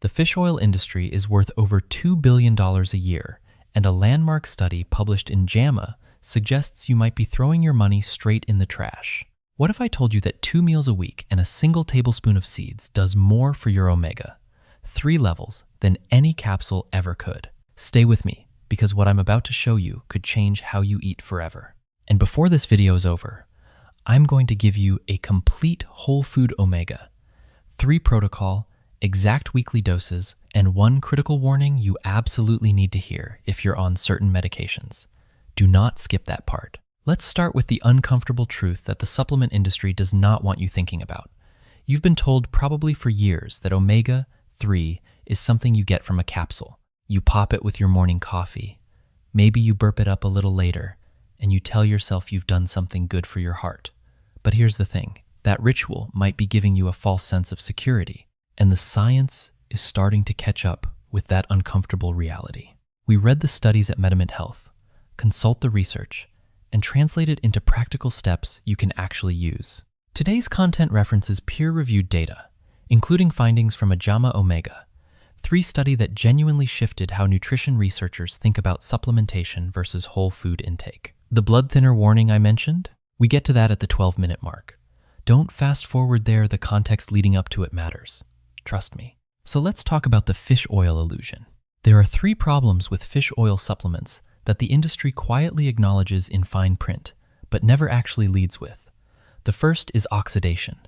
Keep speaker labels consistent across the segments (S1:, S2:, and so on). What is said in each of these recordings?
S1: The fish oil industry is worth over $2 billion a year, and a landmark study published in JAMA suggests you might be throwing your money straight in the trash. What if I told you that 2 meals a week and a single tablespoon of seeds does more for your omega-3 levels than any capsule ever could? Stay with me, because what I'm about to show you could change how you eat forever. And before this video is over, I'm going to give you a complete whole food omega-3 protocol, exact weekly doses, and one critical warning you absolutely need to hear if you're on certain medications. Do not skip that part. Let's start with the uncomfortable truth that the supplement industry does not want you thinking about. You've been told probably for years that omega-3 is something you get from a capsule. You pop it with your morning coffee. Maybe you burp it up a little later, and you tell yourself you've done something good for your heart. But here's the thing. That ritual might be giving you a false sense of security, and the science is starting to catch up with that uncomfortable reality. We read the studies at MediMint Health, consult the research, and translate it into practical steps you can actually use. Today's content references peer-reviewed data, including findings from a JAMA Omega-3 study that genuinely shifted how nutrition researchers think about supplementation versus whole food intake. The blood thinner warning I mentioned? We get to that at the 12-minute mark. Don't fast forward there, the context leading up to it matters. Trust me. So let's talk about the fish oil illusion. There are 3 problems with fish oil supplements that the industry quietly acknowledges in fine print, but never actually leads with. The first is oxidation.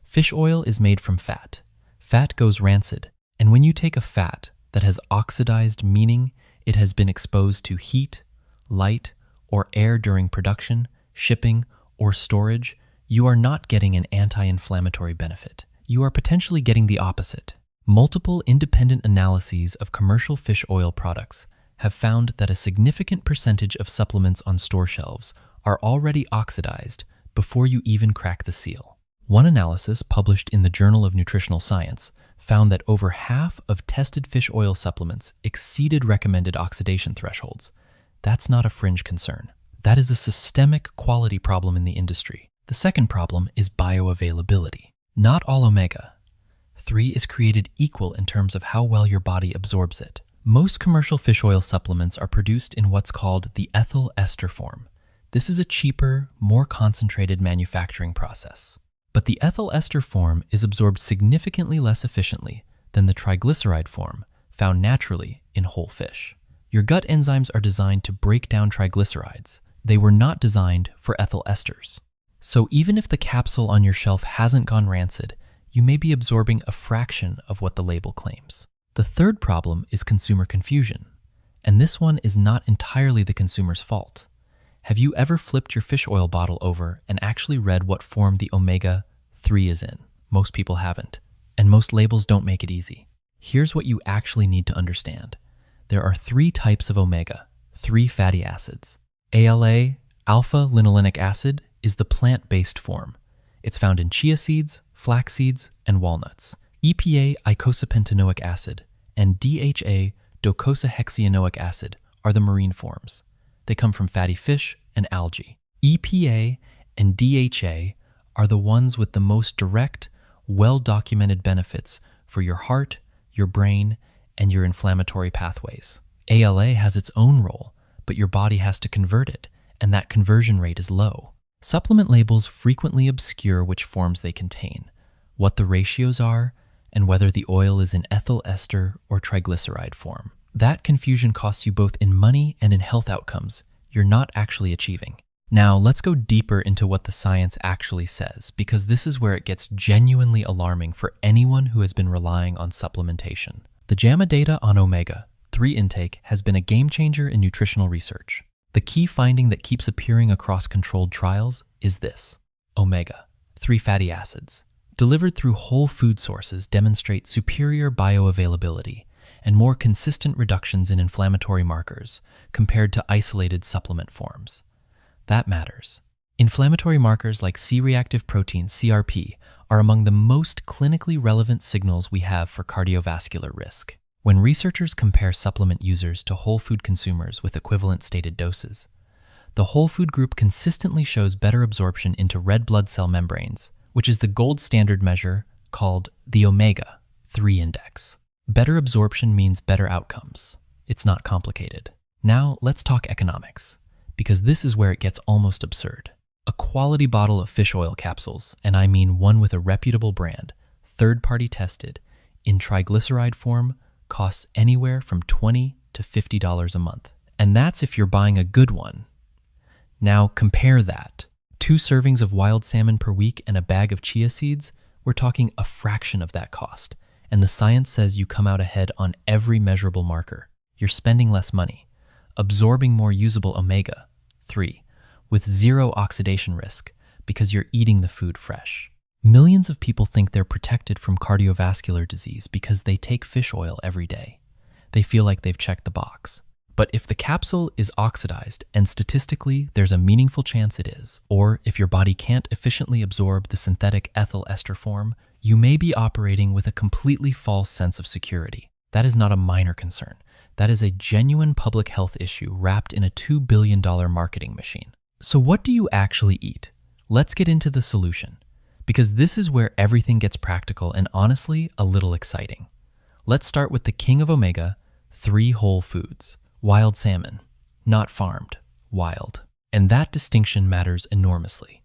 S1: Fish oil is made from fat. Fat goes rancid, and when you take a fat that has oxidized, meaning it has been exposed to heat, light, or air during production, shipping, or storage, you are not getting an anti-inflammatory benefit. You are potentially getting the opposite. Multiple independent analyses of commercial fish oil products have found that a significant percentage of supplements on store shelves are already oxidized before you even crack the seal. One analysis published in the Journal of Nutritional Science found that over half of tested fish oil supplements exceeded recommended oxidation thresholds. That's not a fringe concern. That is a systemic quality problem in the industry. The second problem is bioavailability. Not all omega-3 is created equal in terms of how well your body absorbs it. Most commercial fish oil supplements are produced in what's called the ethyl ester form. This is a cheaper, more concentrated manufacturing process. But the ethyl ester form is absorbed significantly less efficiently than the triglyceride form found naturally in whole fish. Your gut enzymes are designed to break down triglycerides. They were not designed for ethyl esters. So even if the capsule on your shelf hasn't gone rancid, you may be absorbing a fraction of what the label claims. The third problem is consumer confusion, and this one is not entirely the consumer's fault. Have you ever flipped your fish oil bottle over and actually read what form the omega-3 is in? Most people haven't, and most labels don't make it easy. Here's what you actually need to understand. There are 3 types of omega-3 fatty acids. ALA, alpha-linolenic acid, is the plant-based form. It's found in chia seeds, flax seeds, and walnuts. EPA, eicosapentaenoic acid, and DHA, docosahexaenoic acid, are the marine forms. They come from fatty fish and algae. EPA and DHA are the ones with the most direct, well-documented benefits for your heart, your brain, and your inflammatory pathways. ALA has its own role, but your body has to convert it, and that conversion rate is low. Supplement labels frequently obscure which forms they contain, what the ratios are, and whether the oil is in ethyl ester or triglyceride form. That confusion costs you both in money and in health outcomes you're not actually achieving. Now, let's go deeper into what the science actually says, because this is where it gets genuinely alarming for anyone who has been relying on supplementation. The JAMA data on omega-3 intake has been a game changer in nutritional research. The key finding that keeps appearing across controlled trials is this: omega-3 fatty acids, delivered through whole food sources, demonstrate superior bioavailability and more consistent reductions in inflammatory markers compared to isolated supplement forms. That matters. Inflammatory markers like C-reactive protein, CRP, are among the most clinically relevant signals we have for cardiovascular risk. When researchers compare supplement users to whole food consumers with equivalent stated doses, the whole food group consistently shows better absorption into red blood cell membranes, which is the gold standard measure called the omega-3 index. Better absorption means better outcomes. It's not complicated. Now, let's talk economics, because this is where it gets almost absurd. A quality bottle of fish oil capsules, and I mean one with a reputable brand, third-party tested, in triglyceride form, costs anywhere from $20 to $50 a month. And that's if you're buying a good one. Now, compare that. 2 servings of wild salmon per week and a bag of chia seeds, we're talking a fraction of that cost. And the science says you come out ahead on every measurable marker. You're spending less money, absorbing more usable omega-3, with zero oxidation risk because you're eating the food fresh. Millions of people think they're protected from cardiovascular disease because they take fish oil every day. They feel like they've checked the box. But if the capsule is oxidized, and statistically there's a meaningful chance it is, or if your body can't efficiently absorb the synthetic ethyl ester form, you may be operating with a completely false sense of security. That is not a minor concern. That is a genuine public health issue wrapped in a $2 billion marketing machine. So what do you actually eat? Let's get into the solution, because this is where everything gets practical and honestly a little exciting. Let's start with the king of omega-3 whole foods. Wild salmon, not farmed, wild. And that distinction matters enormously.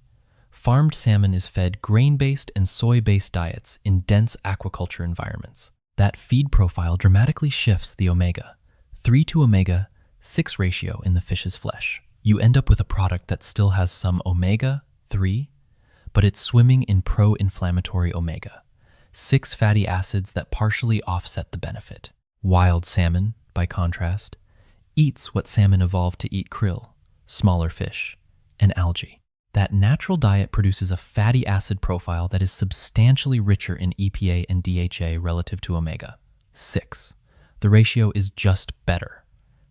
S1: Farmed salmon is fed grain-based and soy-based diets in dense aquaculture environments. That feed profile dramatically shifts the omega-3 to omega-6 ratio in the fish's flesh. You end up with a product that still has some omega-3, but it's swimming in pro-inflammatory omega-6 fatty acids that partially offset the benefit. Wild salmon, by contrast, eats what salmon evolved to eat: krill, smaller fish, and algae. That natural diet produces a fatty acid profile that is substantially richer in EPA and DHA relative to omega-6. The ratio is just better,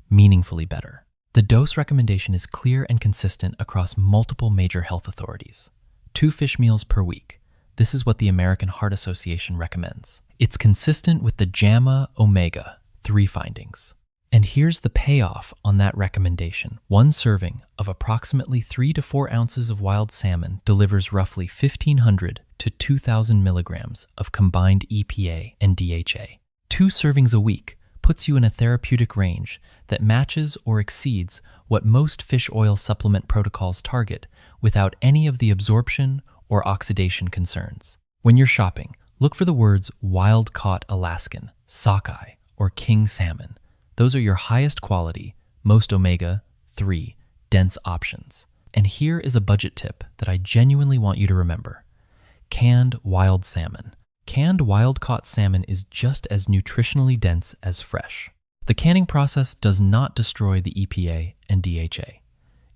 S1: meaningfully better. The dose recommendation is clear and consistent across multiple major health authorities. 2 fish meals per week. This is what the American Heart Association recommends. It's consistent with the JAMA omega-3 findings. And here's the payoff on that recommendation. 1 serving of approximately 3 to 4 ounces of wild salmon delivers roughly 1,500 to 2,000 milligrams of combined EPA and DHA. 2 servings a week puts you in a therapeutic range that matches or exceeds what most fish oil supplement protocols target without any of the absorption or oxidation concerns. When you're shopping, look for the words wild-caught Alaskan, sockeye, or king salmon. Those are your highest quality, most omega-3 dense options. And here is a budget tip that I genuinely want you to remember. Canned wild salmon. Canned wild-caught salmon is just as nutritionally dense as fresh. The canning process does not destroy the EPA and DHA.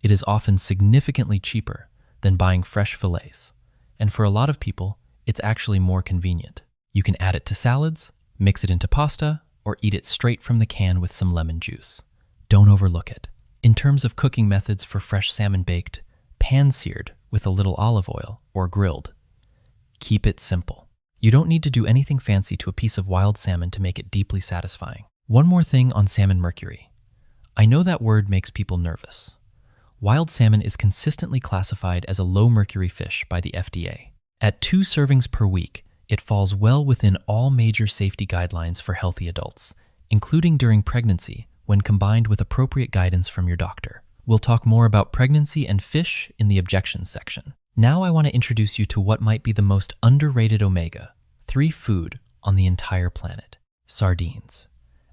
S1: It is often significantly cheaper than buying fresh fillets. And for a lot of people, it's actually more convenient. You can add it to salads, mix it into pasta, or eat it straight from the can with some lemon juice. Don't overlook it. In terms of cooking methods for fresh salmon, baked, pan-seared with a little olive oil, or grilled, keep it simple. You don't need to do anything fancy to a piece of wild salmon to make it deeply satisfying. One more thing on salmon mercury. I know that word makes people nervous. Wild salmon is consistently classified as a low-mercury fish by the FDA. At 2 servings per week, it falls well within all major safety guidelines for healthy adults, including during pregnancy when combined with appropriate guidance from your doctor. We'll talk more about pregnancy and fish in the Objections section. Now I want to introduce you to what might be the most underrated omega-3 food on the entire planet: sardines.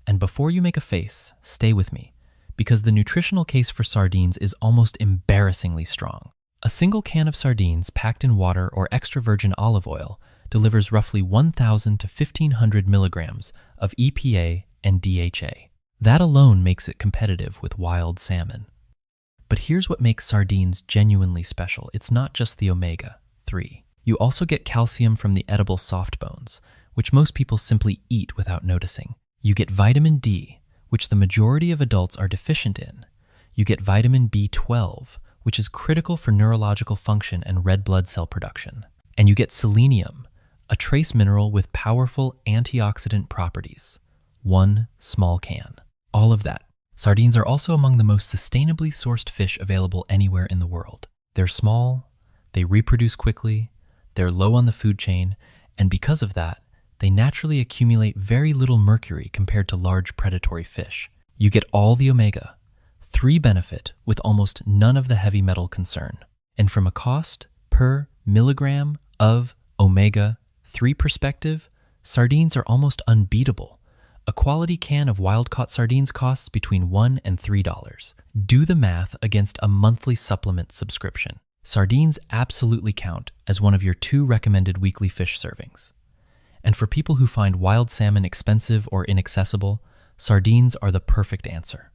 S1: And before you make a face, stay with me, because the nutritional case for sardines is almost embarrassingly strong. A single can of sardines packed in water or extra virgin olive oil delivers roughly 1,000 to 1,500 milligrams of EPA and DHA. That alone makes it competitive with wild salmon. But here's what makes sardines genuinely special. It's not just the omega-3. You also get calcium from the edible soft bones, which most people simply eat without noticing. You get vitamin D, which the majority of adults are deficient in. You get vitamin B12, which is critical for neurological function and red blood cell production. And you get selenium, a trace mineral with powerful antioxidant properties. 1 small can. All of that. Sardines are also among the most sustainably sourced fish available anywhere in the world. They're small, they reproduce quickly, they're low on the food chain, and because of that, They naturally accumulate very little mercury compared to large predatory fish. You get all the omega-3 benefit with almost none of the heavy metal concern. And from a cost per milligram of omega-3 perspective, sardines are almost unbeatable. A quality can of wild-caught sardines costs between $1 and $3. Do the math against a monthly supplement subscription. Sardines absolutely count as one of your 2 recommended weekly fish servings. And for people who find wild salmon expensive or inaccessible, sardines are the perfect answer.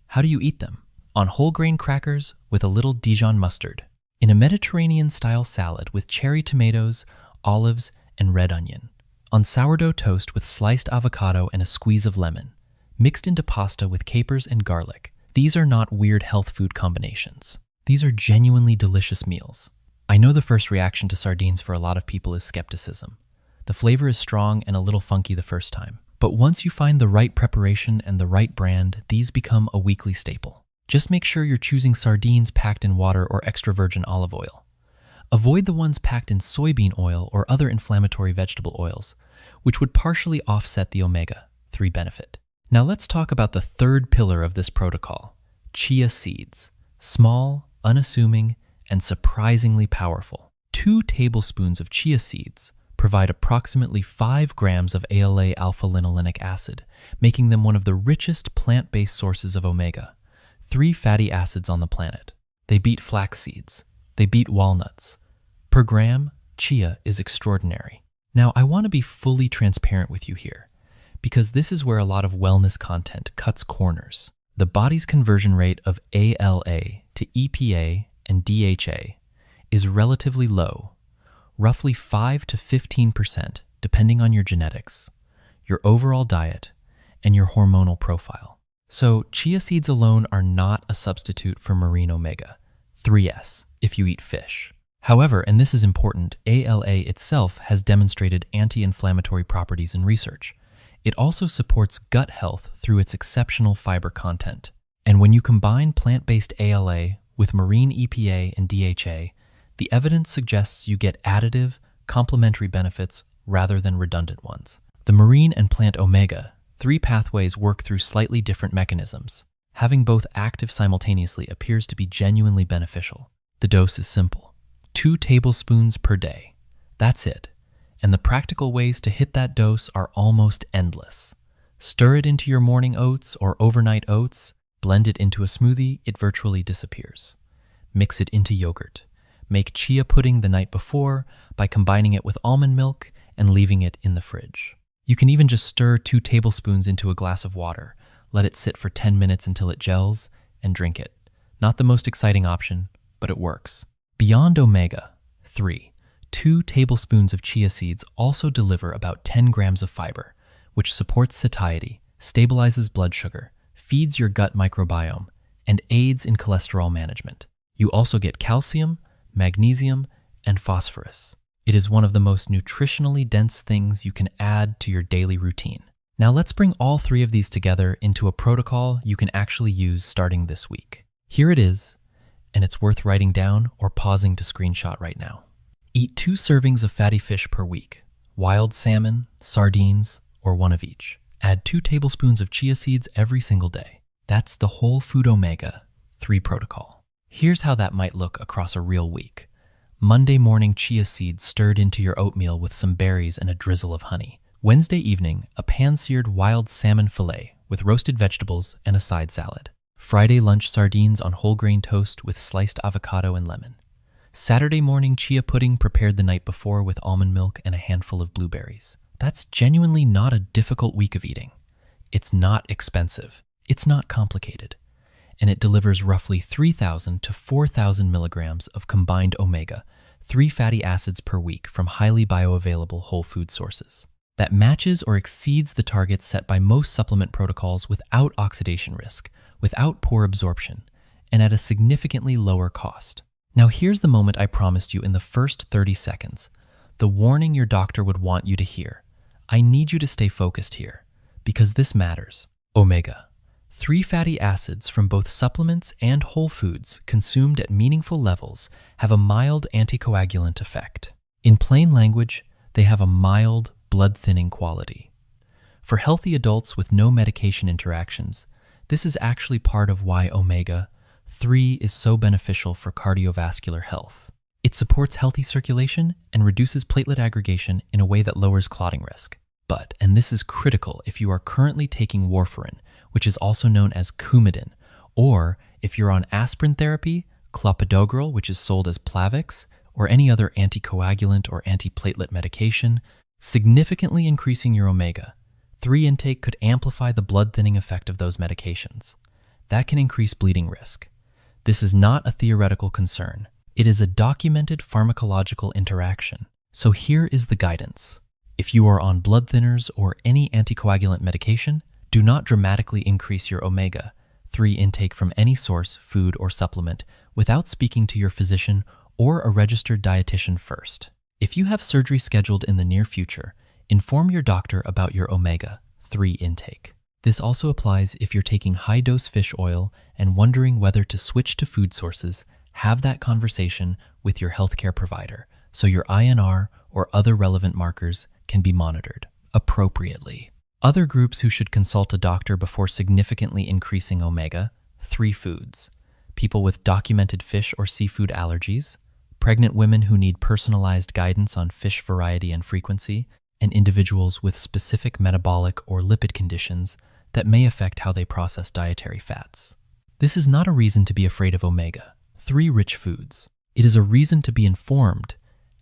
S1: How do you eat them? On whole grain crackers with a little Dijon mustard. In a Mediterranean-style salad with cherry tomatoes, olives, and red onion. On sourdough toast with sliced avocado and a squeeze of lemon. Mixed into pasta with capers and garlic. These are not weird health food combinations. These are genuinely delicious meals. I know the first reaction to sardines for a lot of people is skepticism. The flavor is strong and a little funky the first time. But once you find the right preparation and the right brand, these become a weekly staple. Just make sure you're choosing sardines packed in water or extra virgin olive oil. Avoid the ones packed in soybean oil or other inflammatory vegetable oils, which would partially offset the omega-3 benefit. Now let's talk about the third pillar of this protocol, chia seeds. Small, unassuming, and surprisingly powerful. 2 tablespoons of chia seeds provide approximately 5 grams of ALA alpha-linolenic acid, making them one of the richest plant-based sources of omega-3 fatty acids on the planet. They beat flax seeds. They beat walnuts. Per gram, chia is extraordinary. Now, I want to be fully transparent with you here, because this is where a lot of wellness content cuts corners. The body's conversion rate of ALA to EPA and DHA is relatively low, roughly 5 to 15%, depending on your genetics, your overall diet, and your hormonal profile. So, chia seeds alone are not a substitute for marine omega-3s if you eat fish. However, and this is important, ALA itself has demonstrated anti-inflammatory properties in research. It also supports gut health through its exceptional fiber content. And when you combine plant-based ALA with marine EPA and DHA, the evidence suggests you get additive, complementary benefits rather than redundant ones. The marine and plant omega-3 pathways work through slightly different mechanisms. Having both active simultaneously appears to be genuinely beneficial. The dose is simple. 2 tablespoons per day. That's it. And the practical ways to hit that dose are almost endless. Stir it into your morning oats or overnight oats, blend it into a smoothie, it virtually disappears. Mix it into yogurt. Make chia pudding the night before by combining it with almond milk and leaving it in the fridge. You can even just stir 2 tablespoons into a glass of water, let it sit for 10 minutes until it gels, and drink it. Not the most exciting option, but it works. Beyond omega-3, 2 tablespoons of chia seeds also deliver about 10 grams of fiber, which supports satiety, stabilizes blood sugar, feeds your gut microbiome, and aids in cholesterol management. You also get calcium, magnesium, and phosphorus. It is one of the most nutritionally dense things you can add to your daily routine. Now let's bring all 3 of these together into a protocol you can actually use starting this week. Here it is, and it's worth writing down or pausing to screenshot right now. Eat 2 servings of fatty fish per week, wild salmon, sardines, or one of each. Add 2 tablespoons of chia seeds every single day. That's the whole food omega-3 protocol. Here's how that might look across a real week. Monday morning, chia seeds stirred into your oatmeal with some berries and a drizzle of honey. Wednesday evening, a pan-seared wild salmon fillet with roasted vegetables and a side salad. Friday lunch, sardines on whole grain toast with sliced avocado and lemon. Saturday morning, chia pudding prepared the night before with almond milk and a handful of blueberries. That's genuinely not a difficult week of eating. It's not expensive. It's not complicated. And it delivers roughly 3,000 to 4,000 milligrams of combined omega-3 fatty acids per week from highly bioavailable whole food sources. That matches or exceeds the targets set by most supplement protocols without oxidation risk, without poor absorption, and at a significantly lower cost. Now here's the moment I promised you in the first 30 seconds. The warning your doctor would want you to hear. I need you to stay focused here, because this matters. Omega-3 fatty acids from both supplements and whole foods consumed at meaningful levels have a mild anticoagulant effect. In plain language, they have a mild blood-thinning quality. For healthy adults with no medication interactions, this is actually part of why omega-3 is so beneficial for cardiovascular health. It supports healthy circulation and reduces platelet aggregation in a way that lowers clotting risk. But, and this is critical if you are currently taking warfarin, which is also known as Coumadin, or if you're on aspirin therapy, clopidogrel, which is sold as Plavix, or any other anticoagulant or antiplatelet medication, significantly increasing your omega-3 intake could amplify the blood-thinning effect of those medications. That can increase bleeding risk. This is not a theoretical concern. It is a documented pharmacological interaction. So here is the guidance. If you are on blood thinners or any anticoagulant medication, do not dramatically increase your omega-3 intake from any source, food, or supplement without speaking to your physician or a registered dietitian first. If you have surgery scheduled in the near future, inform your doctor about your omega-3 intake. This also applies if you're taking high-dose fish oil and wondering whether to switch to food sources. Have that conversation with your healthcare provider so your INR or other relevant markers can be monitored appropriately. Other groups who should consult a doctor before significantly increasing omega-3 foods: people with documented fish or seafood allergies, pregnant women who need personalized guidance on fish variety and frequency, and individuals with specific metabolic or lipid conditions that may affect how they process dietary fats. This is not a reason to be afraid of omega-3 rich foods. It is a reason to be informed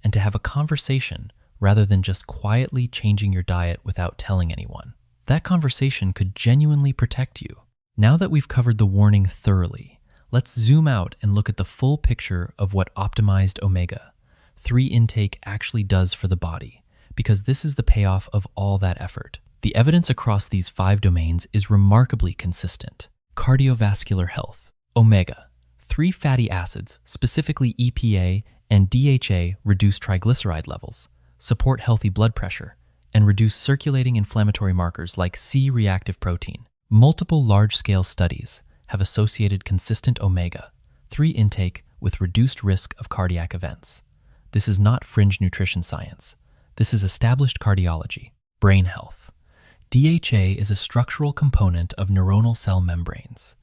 S1: and to have a conversation rather than just quietly changing your diet without telling anyone. That conversation could genuinely protect you. Now that we've covered the warning thoroughly, let's zoom out and look at the full picture of what optimized omega-3 intake actually does for the body, because this is the payoff of all that effort. The evidence across these 5 domains is remarkably consistent. Cardiovascular health. Omega-3 fatty acids, specifically EPA and DHA, reduce triglyceride levels, support healthy blood pressure, and reduce circulating inflammatory markers like C-reactive protein. Multiple large-scale studies have associated consistent omega-3 intake with reduced risk of cardiac events. This is not fringe nutrition science. This is established cardiology. Brain health. DHA is a structural component of neuronal cell membranes.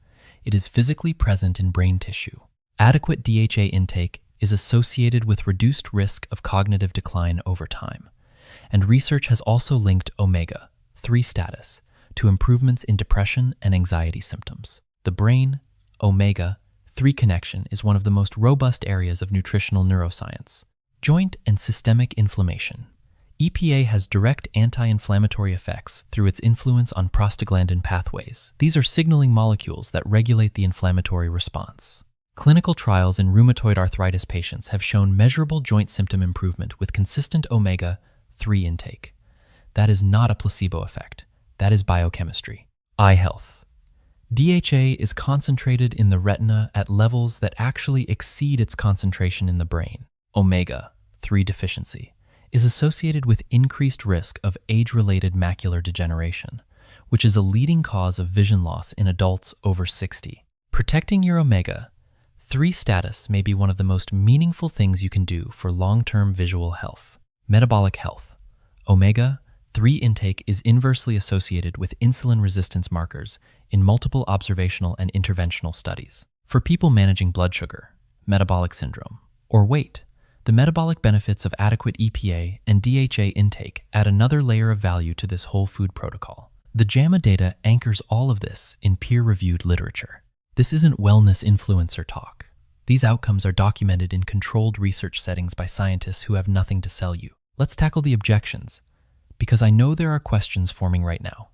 S1: It is physically present in brain tissue. Adequate DHA intake is associated with reduced risk of cognitive decline over time, and research has also linked omega-3 status to improvements in depression and anxiety symptoms. The brain-omega-3 connection is one of the most robust areas of nutritional neuroscience. Joint and systemic inflammation. EPA has direct anti-inflammatory effects through its influence on prostaglandin pathways. These are signaling molecules that regulate the inflammatory response. Clinical trials in rheumatoid arthritis patients have shown measurable joint symptom improvement with consistent omega-3 intake. That is not a placebo effect. That is biochemistry. Eye health. DHA is concentrated in the retina at levels that actually exceed its concentration in the brain. Omega-3 deficiency is associated with increased risk of age-related macular degeneration, which is a leading cause of vision loss in adults over 60. Protecting your omega-3 status may be one of the most meaningful things you can do for long-term visual health. Metabolic health. Omega-3 intake is inversely associated with insulin resistance markers in multiple observational and interventional studies. For people managing blood sugar, metabolic syndrome, or weight, the metabolic benefits of adequate EPA and DHA intake add another layer of value to this whole food protocol. The JAMA data anchors all of this in peer-reviewed literature. This isn't wellness influencer talk. These outcomes are documented in controlled research settings by scientists who have nothing to sell you. Let's tackle the objections, because I know there are questions forming right now.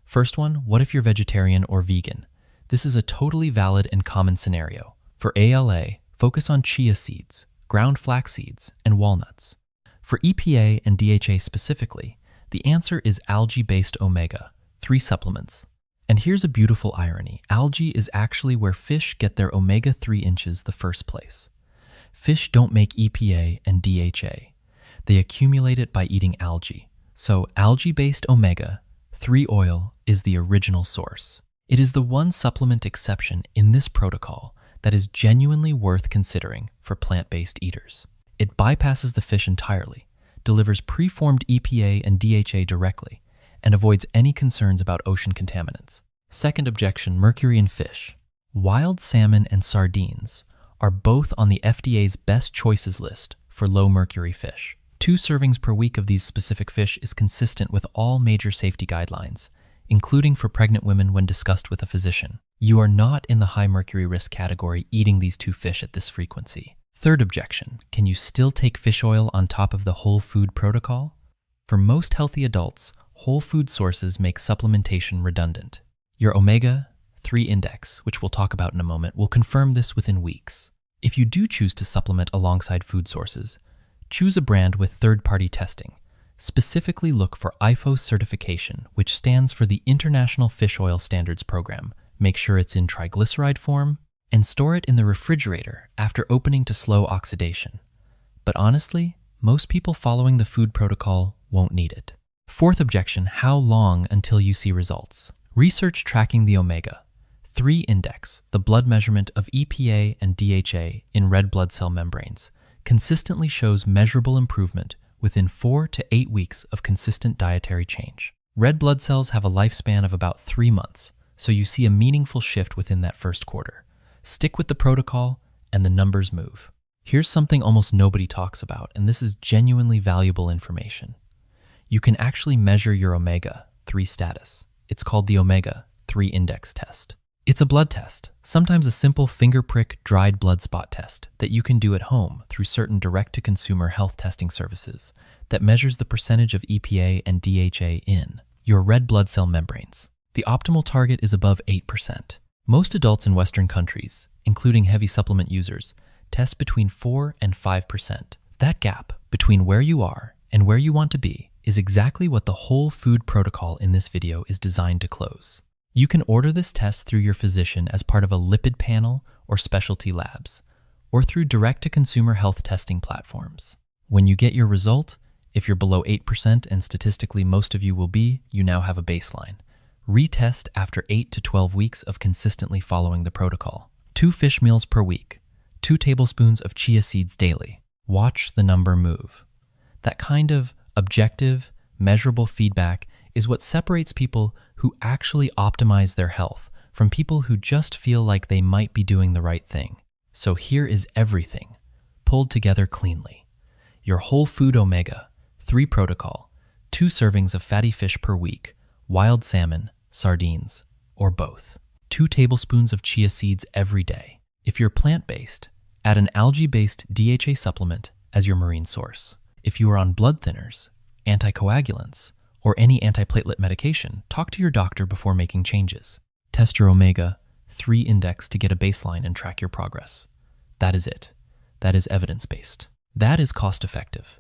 S1: First one, what if you're vegetarian or vegan? This is a totally valid and common scenario. For ALA, focus on chia seeds, ground flax seeds, and walnuts. For EPA and DHA specifically, the answer is algae-based omega-3 supplements. And here's a beautiful irony. Algae is actually where fish get their omega-3 inches the first place. Fish don't make EPA and DHA. They accumulate it by eating algae. So algae-based omega-3 oil is the original source. It is the one supplement exception in this protocol that is genuinely worth considering for plant-based eaters. It bypasses the fish entirely, delivers preformed EPA and DHA directly and avoids any concerns about ocean contaminants. Second objection, mercury in fish. Wild salmon and sardines are both on the FDA's best choices list for low mercury fish. 2 servings per week of these specific fish is consistent with all major safety guidelines, including for pregnant women when discussed with a physician. You are not in the high mercury risk category eating these 2 fish at this frequency. Third objection, can you still take fish oil on top of the whole food protocol? For most healthy adults, whole food sources make supplementation redundant. Your Omega-3 index, which we'll talk about in a moment, will confirm this within weeks. If you do choose to supplement alongside food sources, choose a brand with third-party testing. Specifically look for IFO certification, which stands for the International Fish Oil Standards Program. Make sure it's in triglyceride form, and store it in the refrigerator after opening to slow oxidation. But honestly, most people following the food protocol won't need it. Fourth objection, how long until you see results? Research tracking the Omega-3 index, the blood measurement of EPA and DHA in red blood cell membranes, consistently shows measurable improvement within 4 to 8 weeks of consistent dietary change. Red blood cells have a lifespan of about 3 months, so you see a meaningful shift within that first quarter. Stick with the protocol, and the numbers move. Here's something almost nobody talks about, and this is genuinely valuable information. You can actually measure your Omega-3 status. It's called the Omega-3 index test. It's a blood test, sometimes a simple finger prick dried blood spot test that you can do at home through certain direct-to-consumer health testing services that measures the percentage of EPA and DHA in your red blood cell membranes. The optimal target is above 8%. Most adults in Western countries, including heavy supplement users, test between 4 and 5%. That gap between where you are and where you want to be is exactly what the whole food protocol in this video is designed to close. You can order this test through your physician as part of a lipid panel or specialty labs, or through direct-to-consumer health testing platforms. When you get your result, if you're below 8%, and statistically most of you will be, you now have a baseline. Retest after 8 to 12 weeks of consistently following the protocol. 2 fish meals per week. 2 tablespoons of chia seeds daily. Watch the number move. That kind of objective, measurable feedback is what separates people who actually optimize their health from people who just feel like they might be doing the right thing. So here is everything, pulled together cleanly. Your whole food Omega-3 protocol, 2 servings of fatty fish per week, wild salmon, sardines, or both. 2 tablespoons of chia seeds every day. If you're plant-based, add an algae-based DHA supplement as your marine source. If you are on blood thinners, anticoagulants, or any antiplatelet medication, talk to your doctor before making changes. Test your Omega-3 index to get a baseline and track your progress. That is it. That is evidence-based. That is cost-effective.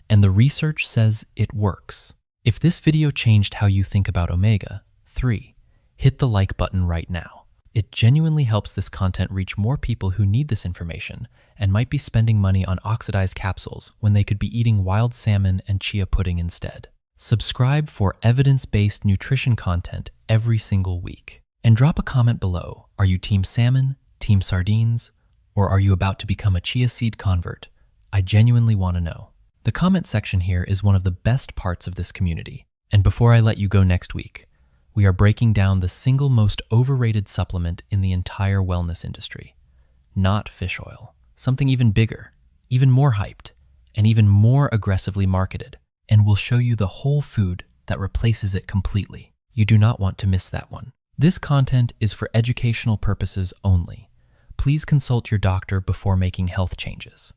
S1: And the research says it works. If this video changed how you think about Omega-3, hit the like button right now. It genuinely helps this content reach more people who need this information and might be spending money on oxidized capsules when they could be eating wild salmon and chia pudding instead. Subscribe for evidence-based nutrition content every single week. And drop a comment below. Are you Team Salmon, Team Sardines, or are you about to become a chia seed convert? I genuinely want to know. The comment section here is one of the best parts of this community. And before I let you go next week, we are breaking down the single most overrated supplement in the entire wellness industry. Not fish oil. Something even bigger, even more hyped, and even more aggressively marketed. And we'll show you the whole food that replaces it completely. You do not want to miss that one. This content is for educational purposes only. Please consult your doctor before making health changes.